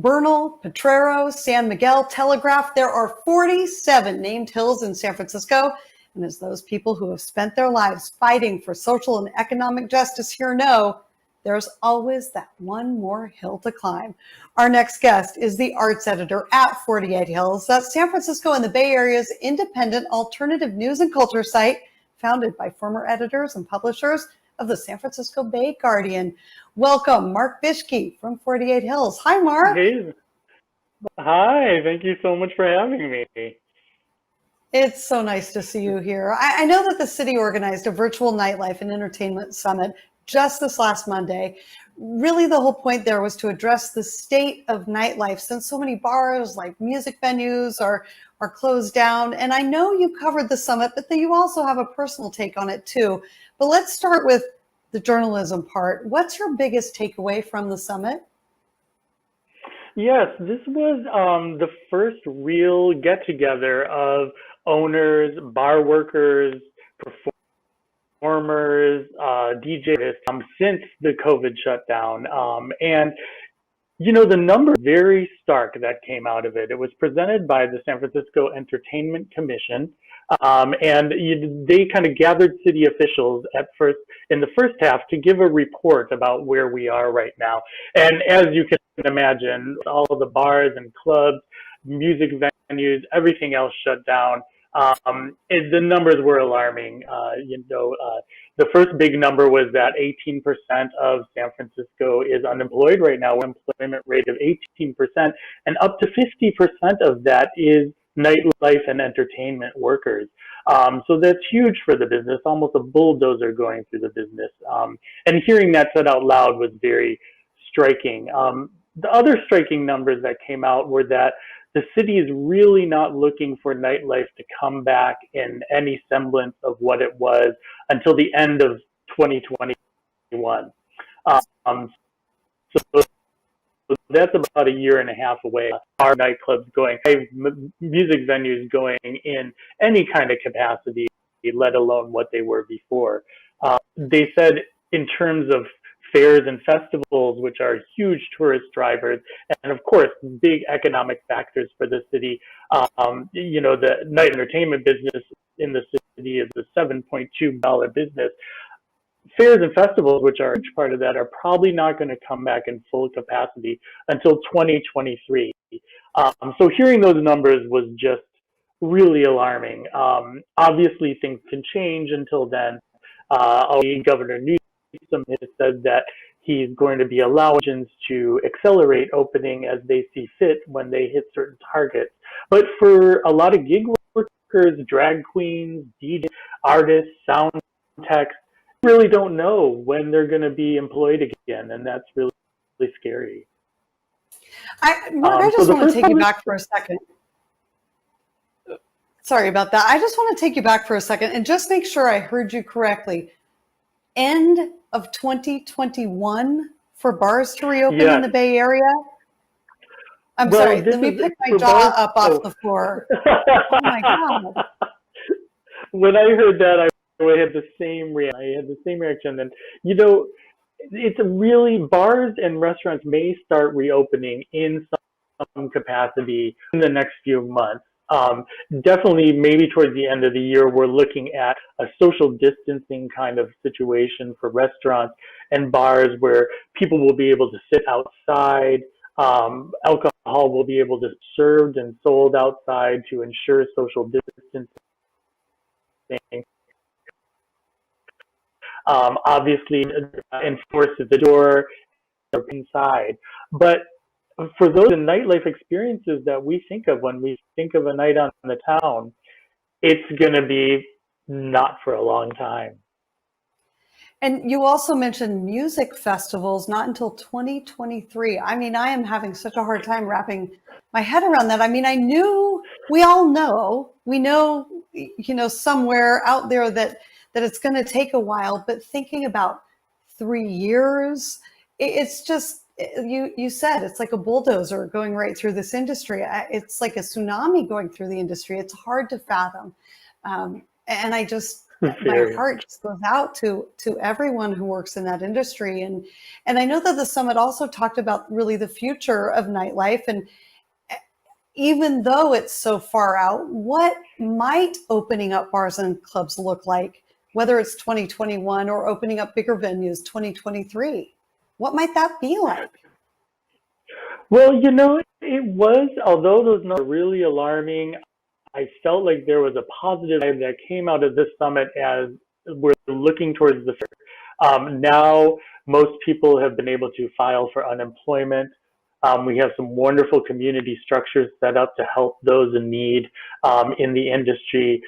Bernal, Potrero, San Miguel, Telegraph. There are 47 named hills in San Francisco. And as those people who have spent their lives fighting for social and economic justice here know, there's always that one more hill to climb. Our next guest is the arts editor at 48 Hills. That's San Francisco and the Bay Area's independent alternative news and culture site, founded by former editors and publishers of the San Francisco Bay Guardian. Welcome, Mark Bieschke from 48 Hills. Hi, Mark. Hey. Hi, thank you so much for having me. It's so nice to see you here. I know that the city organized a virtual nightlife and entertainment summit just this last Monday. Really, the whole point there was to address the state of nightlife, since so many bars, like music venues, are closed down. And I know you covered the summit, but then you also have a personal take on it too. But let's start with the journalism part. What's your biggest takeaway from the summit? Yes, this was the first real get-together of owners, bar workers, performers, DJs since the COVID shutdown. And, you know, the number very stark that came out of it. It was presented by the San Francisco Entertainment Commission. And they kind of gathered city officials in the first half to give a report about where we are right now. And as you can imagine, all of the bars and clubs, music venues, everything else shut down. The numbers were alarming. The first big number was that 18% of San Francisco is unemployed right now, an employment rate of 18%, and up to 50% of that is nightlife and entertainment workers. So that's huge for the business, almost a bulldozer going through the business. And hearing that said out loud was very striking. The other striking numbers that came out were that the city is really not looking for nightlife to come back in any semblance of what it was until the end of 2021. So that's about a year and a half away. Our nightclubs going, music venues going in any kind of capacity, let alone what they were before. They said in terms of fairs and festivals, which are huge tourist drivers, and of course, big economic factors for the city. The night entertainment business in the city is a $7.2 billion business. Fairs and festivals, which are a huge part of that, are probably not going to come back in full capacity until 2023. So hearing those numbers was just really alarming. Obviously, things can change until then. Governor Newsom has said that he's going to be allowing to accelerate opening as they see fit when they hit certain targets. But for a lot of gig workers, drag queens, DJs, artists, sound techs, really don't know when they're going to be employed again, and that's really, really scary. Mark, I just want to take you back for a second. Sorry about that. I just want to take you back for a second and just make sure I heard you correctly. End of 2021 for bars to reopen in the Bay Area? I'm sorry, let me pick my jaw up off the floor. Oh my God. When I heard that, I had the same reaction. And, it's really, bars and restaurants may start reopening in some capacity in the next few months. Definitely, maybe towards the end of the year, we're looking at a social distancing kind of situation for restaurants and bars where people will be able to sit outside. Alcohol will be able to be served and sold outside to ensure social distancing. Obviously, enforced at the door or inside. But for those nightlife experiences that we think of when we think of a night on the town, it's going to be not for a long time. And you also mentioned music festivals, not until 2023. I mean, I am having such a hard time wrapping my head around that. I mean, we know, somewhere out there that it's going to take a while, but thinking about 3 years, it's just, you said, it's like a bulldozer going right through this industry. It's like a tsunami going through the industry. It's hard to fathom. And my Very heart much. just goes out to everyone who works in that industry. And I know that the summit also talked about really the future of nightlife. And even though it's so far out, what might opening up bars and clubs look like, whether it's 2021 or opening up bigger venues 2023? What might that be like? Well, it was, although those numbers are really alarming, I felt like there was a positive vibe that came out of this summit as we're looking towards the future. Now, most people have been able to file for unemployment. We have some wonderful community structures set up to help those in need in the industry.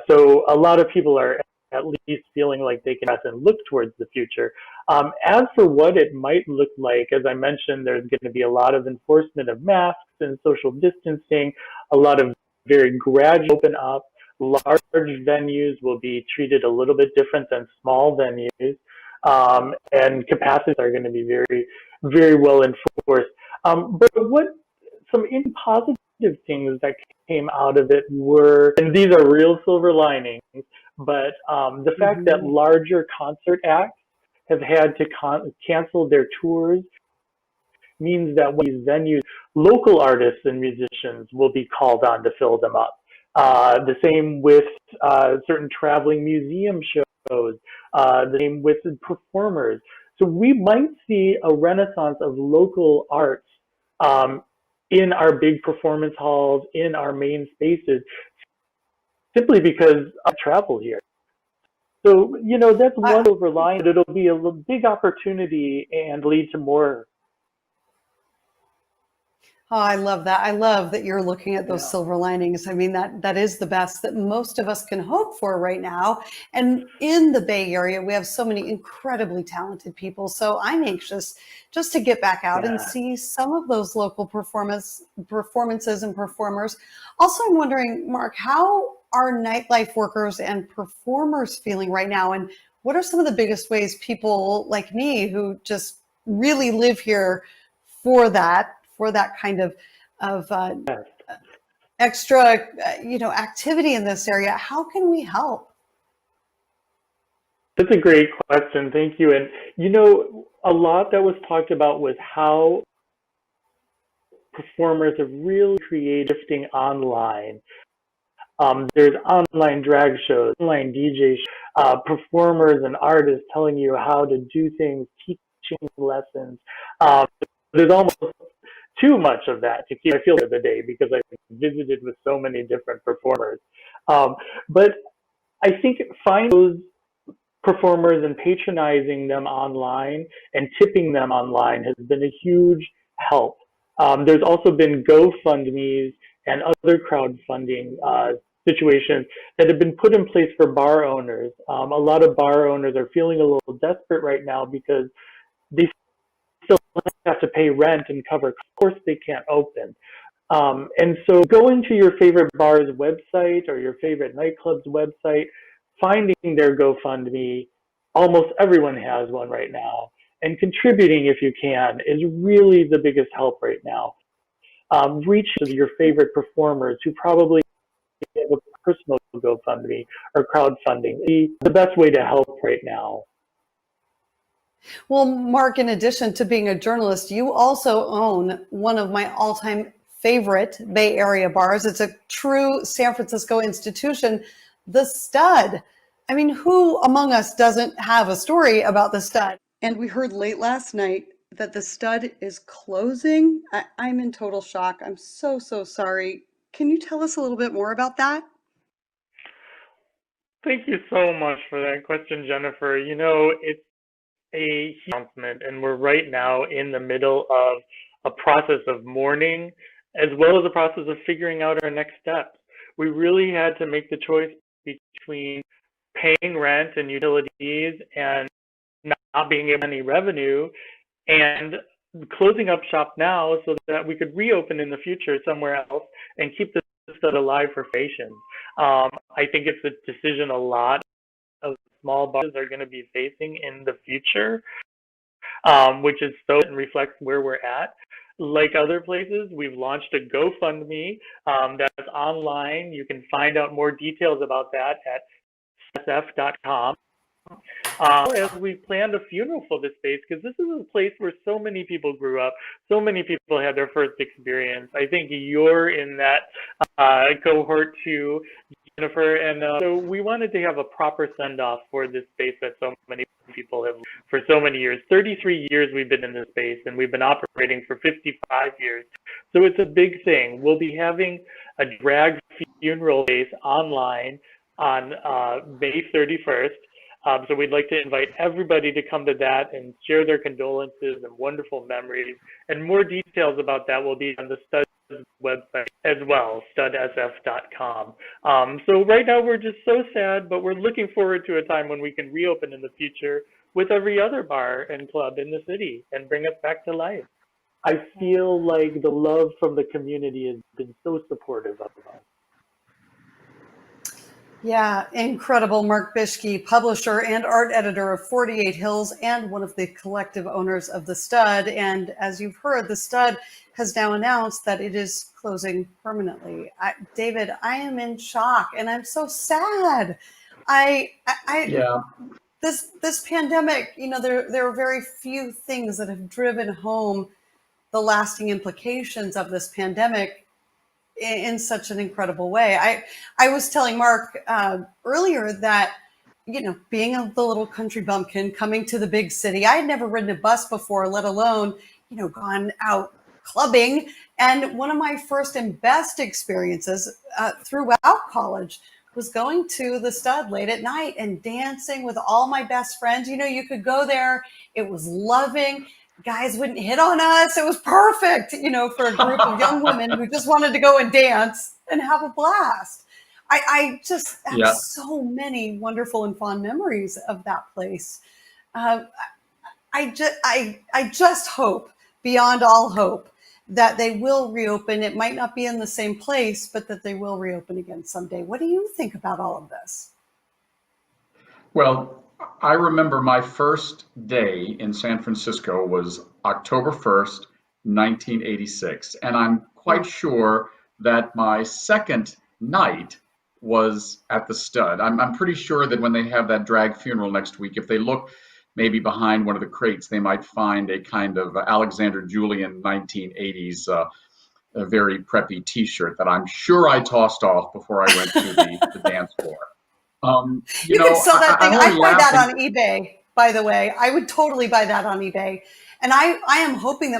So a lot of people are at least feeling like they can look towards the future. As for what it might look like, as I mentioned, there's going to be a lot of enforcement of masks and social distancing, a lot of very gradual open up. Large venues will be treated a little bit different than small venues, and capacities are going to be very, very well enforced. But what some positive things that came out of it were, and these are real silver linings, but the fact that Mhm. larger concert acts have had to cancel their tours means that when these venues, local artists and musicians will be called on to fill them up. The same with certain traveling museum shows, the same with performers. So we might see a renaissance of local arts um, in our big performance halls, in our main spaces, simply because of travel here. So, that's one silver line, but it'll be a big opportunity and lead to more. Oh, I love that. I love that you're looking at those Yeah. silver linings. I mean, that is the best that most of us can hope for right now. And in the Bay Area, we have so many incredibly talented people. So I'm anxious just to get back out and Yeah. see some of those local performances and performers. Also, I'm wondering, Mark, how are nightlife workers and performers feeling right now? And what are some of the biggest ways people like me who just really live here for that kind of extra activity in this area, how can we help? That's a great question. Thank you. And, a lot that was talked about was how performers have really created shifting online. There's online drag shows, online DJ performers and artists telling you how to do things, teaching lessons. Um, there's almost too much of that to keep I feel the day because I've visited with so many different performers. But I think find those performers and patronizing them online and tipping them online has been a huge help. There's also been GoFundMe's and other crowdfunding situations that have been put in place for bar owners. A lot of bar owners are feeling a little desperate right now because they still have to pay rent and cover. Of course, they can't open. And so going to your favorite bar's website or your favorite nightclub's website, finding their GoFundMe, almost everyone has one right now, and contributing if you can is really the biggest help right now. Reach your favorite performers who probably have a personal GoFundMe or crowdfunding. The best way to help right now. Well, Mark, in addition to being a journalist, you also own one of my all-time favorite Bay Area bars. It's a true San Francisco institution, the Stud. I mean, who among us doesn't have a story about the Stud? And we heard late last night that the Stud is closing. I'm in total shock. I'm so, so sorry. Can you tell us a little bit more about that? Thank you so much for that question, Jennifer. It's a huge announcement, and we're right now in the middle of a process of mourning as well as a process of figuring out our next steps. We really had to make the choice between paying rent and utilities and not being able to any revenue and closing up shop now so that we could reopen in the future somewhere else and keep this stud alive for patients. I think it's a decision a lot of small bars are going to be facing in the future, which is so and reflects where we're at. Like other places, we've launched a GoFundMe that's online. You can find out more details about that at sf.com. As we planned a funeral for this space, because this is a place where so many people grew up, so many people had their first experience. I think you're in that cohort too, Jennifer, and so we wanted to have a proper send-off for this space that so many people have for so many years. 33 years we've been in this space, and we've been operating for 55 years. So it's a big thing. We'll be having a drag funeral space online on May 31st. So we'd like to invite everybody to come to that and share their condolences and wonderful memories. And more details about that will be on the Stud website as well, studsf.com. So right now we're just so sad, but we're looking forward to a time when we can reopen in the future with every other bar and club in the city and bring us back to life. I feel like the love from the community has been so supportive of us. Yeah, incredible. Mark Bieschke, publisher and art editor of 48 Hills and one of the collective owners of The Stud. And as you've heard, The Stud has now announced that it is closing permanently. David, I am in shock and I'm so sad. This pandemic, you know, there are very few things that have driven home the lasting implications of this pandemic in such an incredible way. I was telling Mark earlier that, you know, being the little country bumpkin coming to the big city, I had never ridden a bus before, let alone, you know, gone out clubbing. And one of my first and best experiences throughout college was going to the Stud late at night and dancing with all my best friends. You know, you could go there. It was loving. Guys wouldn't hit on us. It was perfect, you know, for a group of young women who just wanted to go and dance and have a blast. I just have so many wonderful and fond memories of that place. I just hope, beyond all hope, that they will reopen. It might not be in the same place, but that they will reopen again someday. What do you think about all of this? Well, I remember my first day in San Francisco was October 1st, 1986. And I'm quite sure that my second night was at the Stud. I'm pretty sure that when they have that drag funeral next week, if they look maybe behind one of the crates, they might find a kind of Alexander Julian 1980s a very preppy T-shirt that I'm sure I tossed off before I went to the dance floor. You can sell that thing. I buy that on eBay, by the way. I would totally buy that on eBay. And I am hoping that